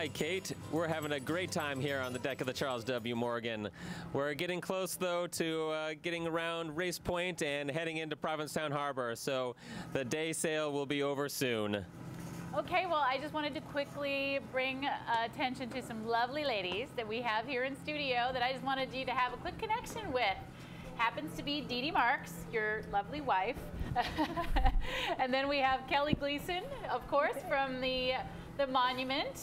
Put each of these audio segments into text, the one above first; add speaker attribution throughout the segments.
Speaker 1: right, Kate, we're having a great time here on the deck of the Charles W. Morgan. We're getting close, though, to getting around Race Point and heading into Provincetown Harbor, so the day sail will be over soon.
Speaker 2: Okay, well, I just wanted to quickly bring attention to some lovely ladies that we have here in studio that I just wanted you to have a quick connection with. Happens to be Dee Dee Marks, your lovely wife. And then we have Kelly Gleason, of course, from the monument,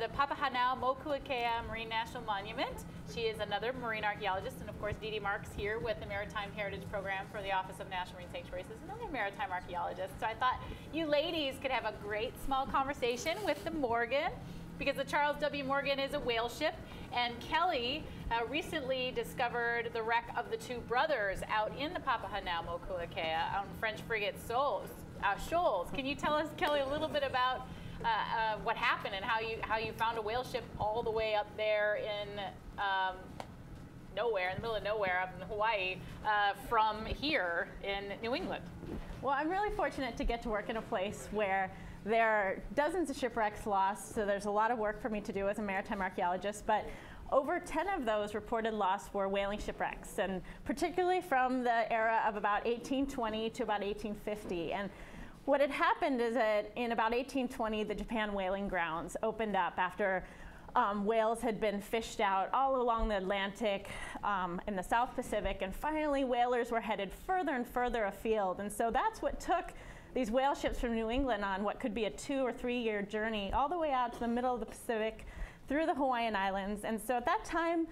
Speaker 2: the Papahanao Mokuakea Marine National Monument. She is another marine archaeologist, and of course Dee Dee Marks here with the Maritime Heritage Program for the Office of National Marine Sanctuaries is another maritime archaeologist. So I thought you ladies could have a great small conversation with the Morgan, because the Charles W. Morgan is a whale ship, and Kelly recently discovered the wreck of the two brothers out in the Papahanao Mokuakea on French frigate Shoals. Can you tell us, Kelly, a little bit about what happened and how you found a whale ship all the way up there in nowhere, in the middle of nowhere up in Hawaii, from here in New England?
Speaker 3: Well, I'm really fortunate to get to work in a place where there are dozens of shipwrecks lost, so there's a lot of work for me to do as a maritime archaeologist, but over 10 of those reported lost were whaling shipwrecks, and particularly from the era of about 1820 to about 1850. And what had happened is that in about 1820, the Japan whaling grounds opened up after whales had been fished out all along the Atlantic and the South Pacific, and finally whalers were headed further and further afield. And so that's what took these whale ships from New England on what could be a 2 or 3 year journey all the way out to the middle of the Pacific through the Hawaiian Islands. And so at that time,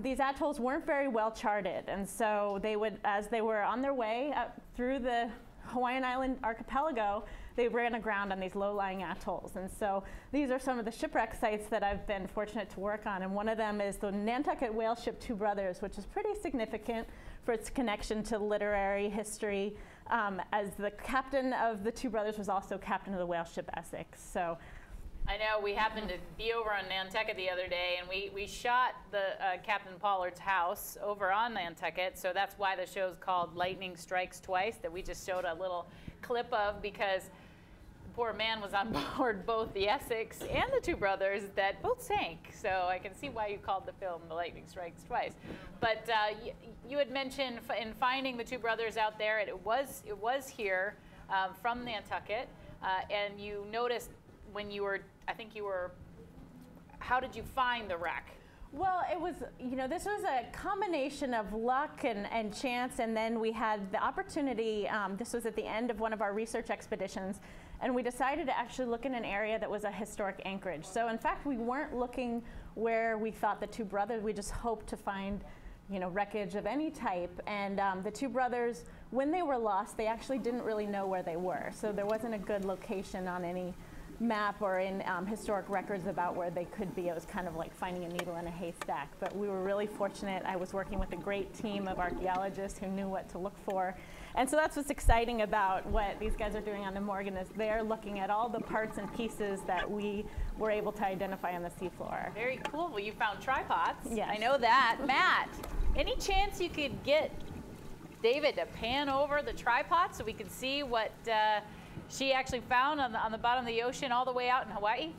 Speaker 3: these atolls weren't very well charted. And so they would, as they were on their way up through the Hawaiian Island archipelago, they ran aground on these low-lying atolls. And so these are some of the shipwreck sites that I've been fortunate to work on. And one of them is the Nantucket whale ship Two Brothers, which is pretty significant for its connection to literary history, as the captain of the Two Brothers was also captain of the whale ship Essex. So
Speaker 2: I know we happened to be over on Nantucket the other day, and we shot the Captain Pollard's house over on Nantucket, so that's why the show's called Lightning Strikes Twice, that we just showed a little clip of, because the poor man was on board both the Essex and the Two Brothers that both sank. So I can see why you called the film The Lightning Strikes Twice. But you had mentioned in finding the Two Brothers out there, it was here from Nantucket, and you noticed when you were, I think you were, how did you find the wreck?
Speaker 3: Well, it was, you know, this was a combination of luck and chance, and then we had the opportunity, this was at the end of one of our research expeditions, and we decided to actually look in an area that was a historic anchorage. So in fact, we weren't looking where we thought the Two Brothers, we just hoped to find, you know, wreckage of any type. And the Two Brothers, when they were lost, they actually didn't really know where they were. So there wasn't a good location on any map or in historic records about where they could be. It was kind of like finding a needle in a haystack. But we were really fortunate. I was working with a great team of archaeologists who knew what to look for. And so that's what's exciting about what these guys are doing on the Morgan, is they're looking at all the parts and pieces that we were able to identify on the seafloor.
Speaker 2: Very cool. Well, you found tripods.
Speaker 3: Yes.
Speaker 2: I know that. Matt, any chance you could get David to pan over the tripod so we could see what she actually found on the bottom of the ocean all the way out in Hawaii?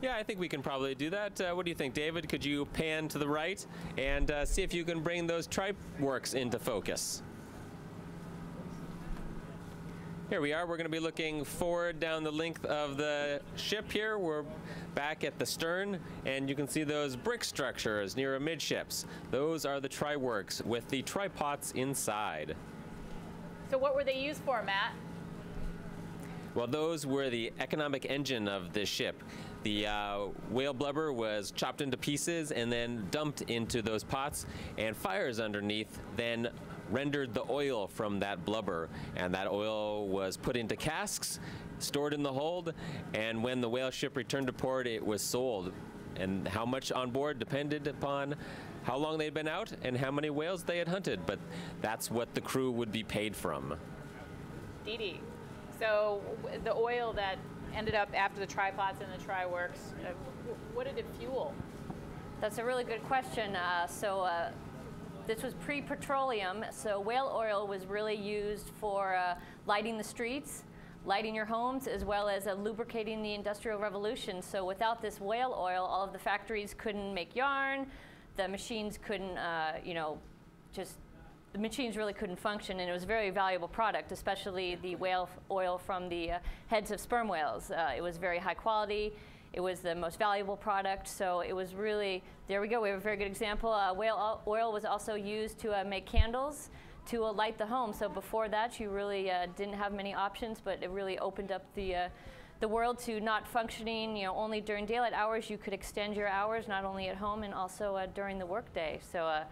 Speaker 1: Yeah, I think we can probably do that. What do you think, David? Could you pan to the right and see if you can bring those tripe works into focus? Here we are. We're going to be looking forward down the length of the ship here. We're back at the stern, and you can see those brick structures near amidships. Those are the tri-works with the tripods inside.
Speaker 2: So what were they used for, Matt?
Speaker 1: Well, those were the economic engine of this ship. The whale blubber was chopped into pieces and then dumped into those pots, and fires underneath then rendered the oil from that blubber, and that oil was put into casks, stored in the hold, and when the whale ship returned to port, it was sold. And how much on board depended upon how long they'd been out and how many whales they had hunted, but that's what the crew would be paid from.
Speaker 2: Dee Dee, so the oil that ended up after the tripods and the tri-works, what did it fuel?
Speaker 4: That's a really good question. This was pre-petroleum, so whale oil was really used for lighting the streets, lighting your homes, as well as lubricating the Industrial Revolution. So without this whale oil, all of the factories couldn't make yarn, the machines couldn't, you know, the machines really couldn't function, and it was a very valuable product, especially the whale oil from the heads of sperm whales. It was very high quality. It was the most valuable product, so it was really, there we go, we have a very good example. Whale oil was also used to make candles to light the home. So before that, you really didn't have many options, but it really opened up the world to not functioning, you know, only during daylight hours. You could extend your hours, not only at home and also during the workday. So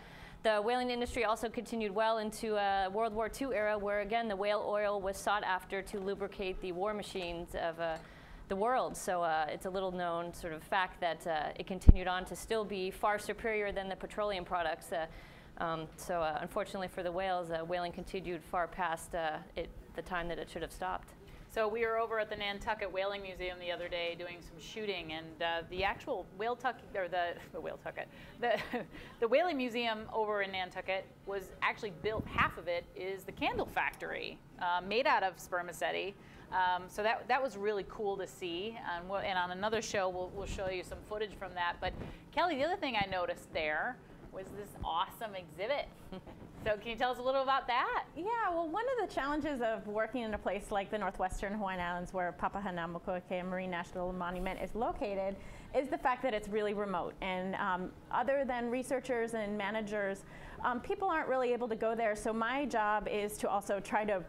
Speaker 4: the whaling industry also continued well into World War II era, where again the whale oil was sought after to lubricate the war machines of the world. So it's a little known sort of fact that it continued on to still be far superior than the petroleum products. Unfortunately for the whales, whaling continued far past the time that it should have stopped.
Speaker 2: So we were over at the Nantucket Whaling Museum the other day doing some shooting, and the actual the Whaling Museum over in Nantucket was actually built. Half of it is the candle factory, made out of spermaceti. So that was really cool to see. And on another show, we'll show you some footage from that. But Kelly, the other thing I noticed there was this awesome exhibit. So can you tell us a little about that?
Speaker 3: Yeah, well, one of the challenges of working in a place like the northwestern Hawaiian Islands, where Papahanaumokuakea Marine National Monument is located, is the fact that it's really remote. And other than researchers and managers, people aren't really able to go there. So my job is to also try to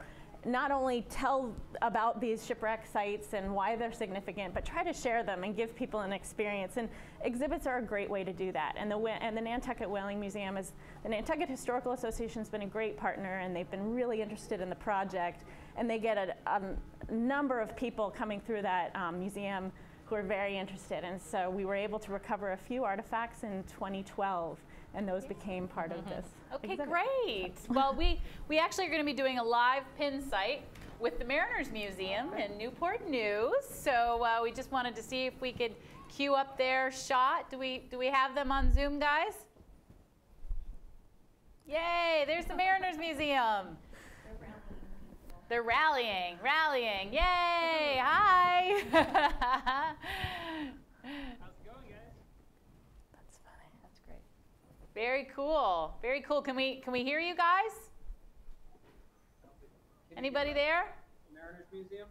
Speaker 3: not only tell about these shipwreck sites and why they're significant, but try to share them and give people an experience. And exhibits are a great way to do that. And the Nantucket Whaling Museum the Nantucket Historical Association's been a great partner, and they've been really interested in the project. And they get a number of people coming through that museum who are very interested. And so we were able to recover a few artifacts in 2012. And those became part of this.
Speaker 2: Okay,
Speaker 3: exhibit.
Speaker 2: Great. Well, we actually are going to be doing a live pin site with the Mariners Museum in Newport News. So we just wanted to see if we could queue up their shot. Do we have them on Zoom, guys? Yay! There's the Mariners Museum. They're rallying. Yay! Hi. Very cool. Very cool. Can we hear you guys? Anybody there?
Speaker 5: Mariners Museum.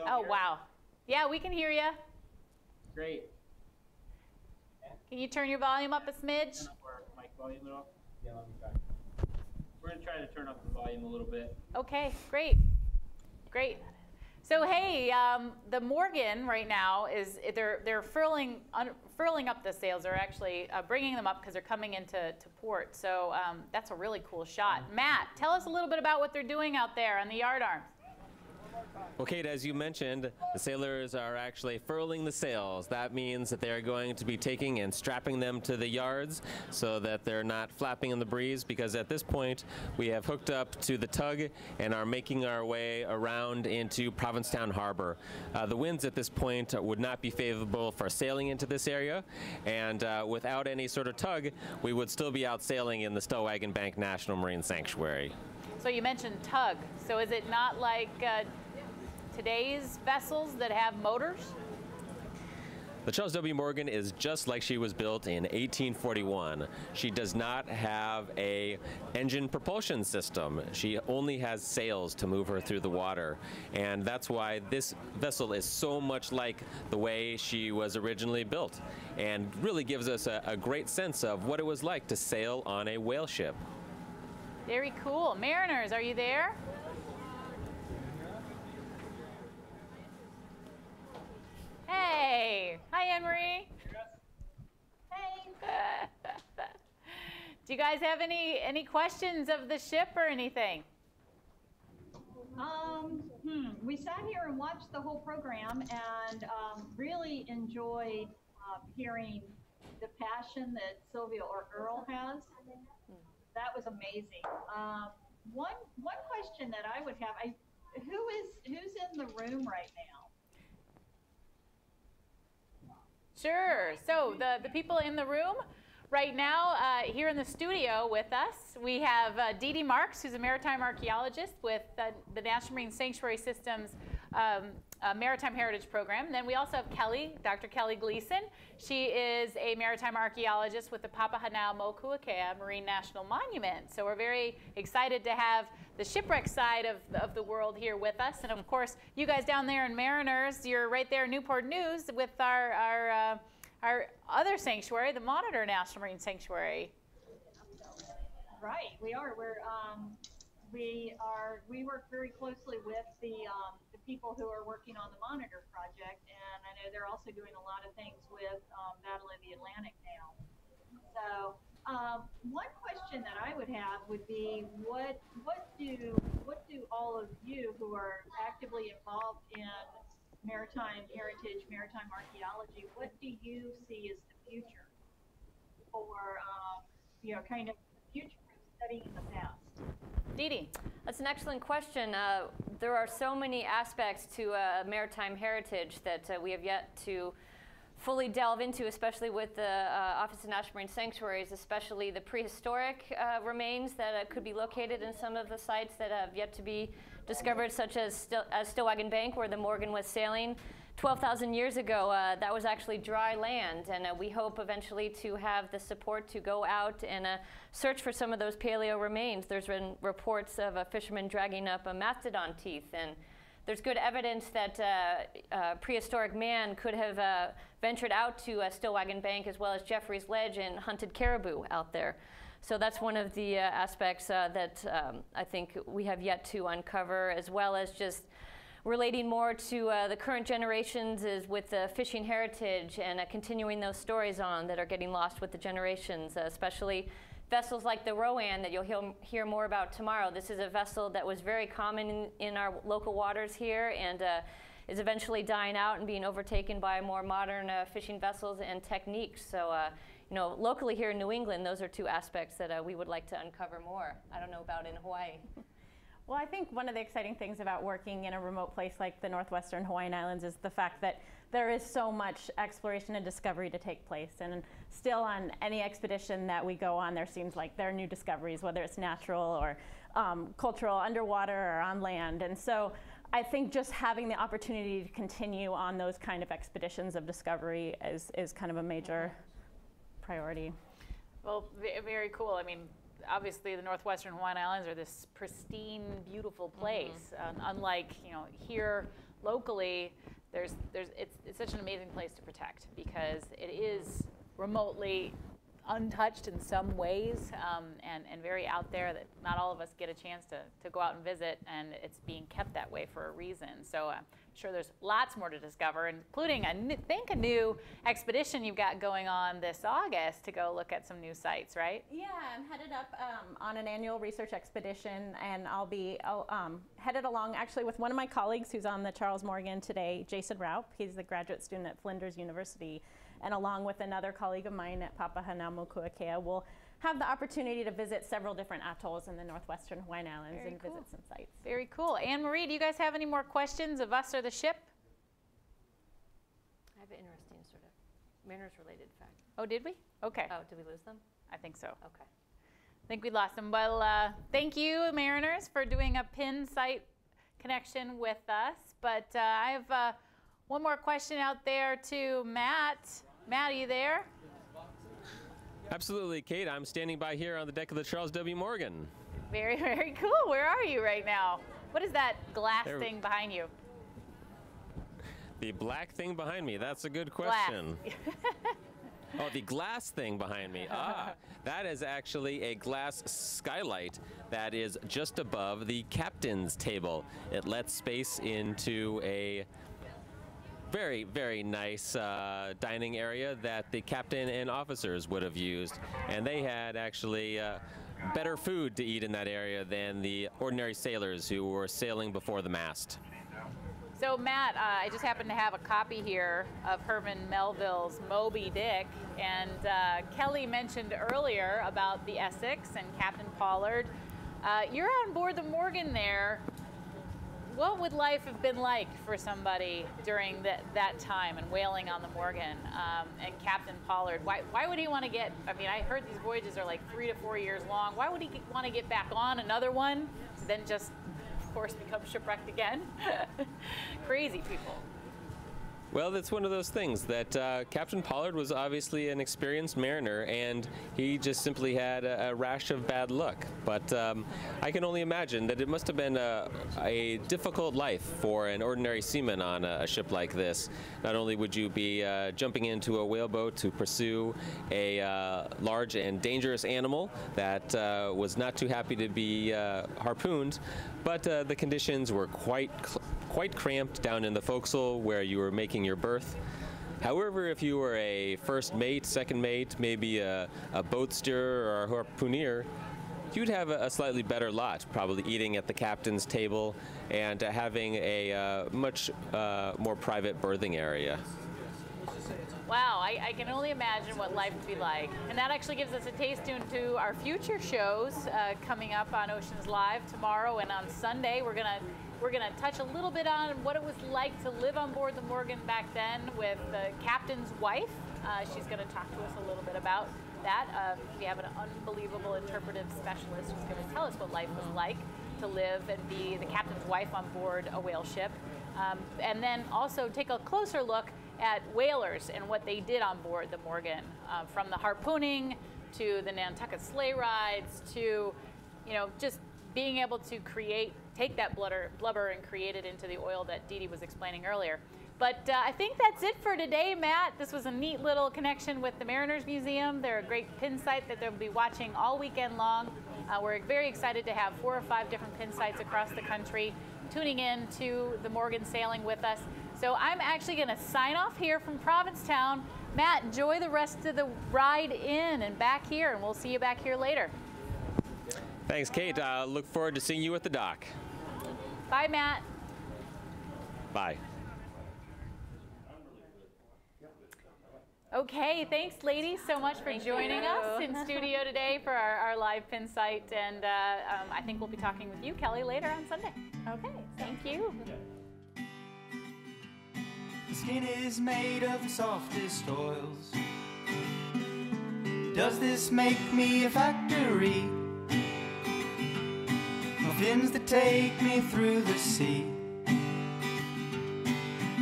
Speaker 2: Oh wow. Yeah, we can hear you.
Speaker 5: Great.
Speaker 2: Can you turn your volume up a smidge?
Speaker 5: Turn up our mic volume a little. Yeah, let me try. We're gonna try to turn up the volume a little bit.
Speaker 2: Okay, great. Great. So hey, the Morgan right now is they're furling up the sails. They're actually bringing them up because they're coming into port. So that's a really cool shot. Matt, tell us a little bit about what they're doing out there on the yardarms.
Speaker 1: Well, Kate, as you mentioned, the sailors are actually furling the sails. That means that they're going to be taking and strapping them to the yards so that they're not flapping in the breeze, because at this point we have hooked up to the tug and are making our way around into Provincetown Harbor. The winds at this point would not be favorable for sailing into this area, and without any sort of tug, we would still be out sailing in the Stellwagen Bank National Marine Sanctuary.
Speaker 2: So you mentioned tug. So is it not like today's vessels that have motors?
Speaker 1: The Charles W. Morgan is just like she was built in 1841. She does not have a engine propulsion system. She only has sails to move her through the water. And that's why this vessel is so much like the way she was originally built, and really gives us a great sense of what it was like to sail on a whale ship.
Speaker 2: Very cool. Mariners, are you there? Hey. Hi, Anne-Marie. Hey. Do you guys have any questions of the ship or anything?
Speaker 6: We sat here and watched the whole program and really enjoyed hearing the passion that Sylvia or Earl has. That was amazing. One question that I would have, who's in the room right now?
Speaker 2: Sure. So the people in the room right now, here in the studio with us, we have Dee Dee Marks, who's a maritime archaeologist with the National Marine Sanctuary System's Maritime Heritage Program. And then we also have Kelly, Dr. Kelly Gleason. She is a maritime archaeologist with the Papahanaumokuakea Marine National Monument. So we're very excited to have the shipwreck side of the world here with us. And of course, you guys down there in Mariners, you're right there in Newport News with our other sanctuary, the Monitor National Marine Sanctuary.
Speaker 6: Right, we are. We work very closely with the people who are working on the Monitor project, and I know they're also doing a lot of things with Battle of the Atlantic now. So one question that I would have would be, what do all of you who are actively involved in maritime heritage, maritime archaeology, what do you see as the future for kind of the future of studying the past?
Speaker 2: Dee Dee.
Speaker 4: That's an excellent question. There are so many aspects to maritime heritage that we have yet to fully delve into, especially with the Office of National Marine Sanctuaries, especially the prehistoric remains that could be located in some of the sites that have yet to be discovered, such as Stillwagon Bank, where the Morgan was sailing 12,000 years ago. That was actually dry land, and we hope eventually to have the support to go out and search for some of those paleo remains. There's been reports of a fisherman dragging up a mastodon teeth, and there's good evidence that prehistoric man could have ventured out to Stillwagon Bank as well as Jeffrey's Ledge and hunted caribou out there. So that's one of the aspects that I think we have yet to uncover, as well as just relating more to the current generations is with the fishing heritage and continuing those stories on that are getting lost with the generations, especially vessels like the Rowan that you'll hear more about tomorrow. This is a vessel that was very common in our local waters here and is eventually dying out and being overtaken by more modern fishing vessels and techniques. So, locally here in New England, those are two aspects that we would like to uncover more. I don't know about in Hawaii.
Speaker 3: Well, I think one of the exciting things about working in a remote place like the northwestern Hawaiian Islands is the fact that there is so much exploration and discovery to take place. And still on any expedition that we go on, there seems like there are new discoveries, whether it's natural or cultural, underwater or on land. And so I think just having the opportunity to continue on those kind of expeditions of discovery is kind of a major priority.
Speaker 2: Well, very cool. I mean, obviously the northwestern Hawaiian Islands are this pristine, beautiful place. Unlike here locally, it's such an amazing place to protect because it is remotely untouched in some ways and very out there that not all of us get a chance to go out and visit, and it's being kept that way for a reason. So I'm sure there's lots more to discover, including a new expedition you've got going on this August to go look at some new sites, right? Yeah,
Speaker 3: I'm headed up on an annual research expedition, and I'll be headed along actually with one of my colleagues who's on the Charles Morgan today, Jason Raup. He's the graduate student at Flinders University. And along with another colleague of mine at Papahanaumokuakea, we'll have the opportunity to visit several different atolls in the northwestern Hawaiian Islands and visit some sites.
Speaker 2: Very cool. Anne-Marie, do you guys have any more questions of us or the ship?
Speaker 4: I have an interesting sort of Mariners-related fact.
Speaker 2: Oh, did we? Okay.
Speaker 4: Oh, did we lose them?
Speaker 2: I think so.
Speaker 4: Okay.
Speaker 2: I think we lost them. Well, thank you, Mariners, for doing a pin site connection with us. But I have one more question out there to Matt. Matt, are you there?
Speaker 1: Absolutely, Kate. I'm standing by here on the deck of the Charles W. Morgan.
Speaker 2: Very, very cool. Where are you right now? What is that glass thing behind you?
Speaker 1: The black thing behind me. That's a good question. Oh, the glass thing behind me. That is actually a glass skylight that is just above the captain's table. It lets space into a very, very nice dining area that the captain and officers would have used. And they had actually better food to eat in that area than the ordinary sailors who were sailing before the mast.
Speaker 2: So Matt, I just happen to have a copy here of Herman Melville's Moby Dick, and Kelly mentioned earlier about the Essex and Captain Pollard. You're on board the Morgan there. what would life have been like for somebody during that time and whaling on the Morgan and Captain Pollard? Why would he want to get, I mean, I heard these voyages are like 3 to 4 years long. Why would he want to get back on another one, then just, of course, become shipwrecked again? Crazy people.
Speaker 1: Well, that's one of those things that Captain Pollard was obviously an experienced mariner, and he just simply had a rash of bad luck. But I can only imagine that it must have been a difficult life for an ordinary seaman on a ship like this. Not only would you be jumping into a whaleboat to pursue a large and dangerous animal that was not too happy to be harpooned, but the conditions were quite cramped down in the forecastle where you were making your berth. However, if you were a first mate, second mate, maybe a boat steerer or a harpooner, you'd have a slightly better lot, probably eating at the captain's table and having a much more private berthing area.
Speaker 2: Wow, I can only imagine what life would be like. And that actually gives us a taste into our future shows coming up on Oceans Live tomorrow and on Sunday. We're gonna touch a little bit on what it was like to live on board the Morgan back then with the captain's wife. She's gonna talk to us a little bit about that. We have an unbelievable interpretive specialist who's gonna tell us what life was like to live and be the captain's wife on board a whale ship. And then also take a closer look at whalers and what they did on board the Morgan, from the harpooning to the Nantucket sleigh rides to, just being able to take that blubber and create it into the oil that Dee Dee was explaining earlier. But I think that's it for today, Matt. This was a neat little connection with the Mariners Museum. They're a great pin site that they'll be watching all weekend long. We're very excited to have 4 or 5 different pin sites across the country tuning in to the Morgan sailing with us. So I'm actually going to sign off here from Provincetown. Matt, enjoy the rest of the ride in and back here, and we'll see you back here later.
Speaker 1: Thanks, Kate. I look forward to seeing you at the dock.
Speaker 2: Bye, Matt.
Speaker 1: Bye.
Speaker 2: Okay, thanks, ladies, so much for joining us in studio today for our live pin site. And I think we'll be talking with you, Kelly, later on Sunday. Okay, thank you.
Speaker 7: The skin is made of the softest oils. Does this make me a factory? Of fins that take me through the sea.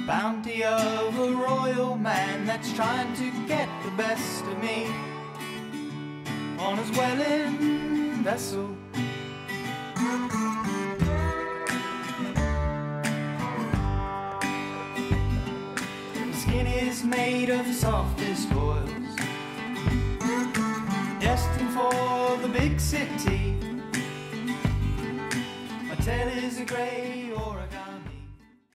Speaker 7: Bounty of a royal man that's trying to get the best of me on his whaling vessel. The skin is made of the softest oils, destined for the big city. My tail is a grey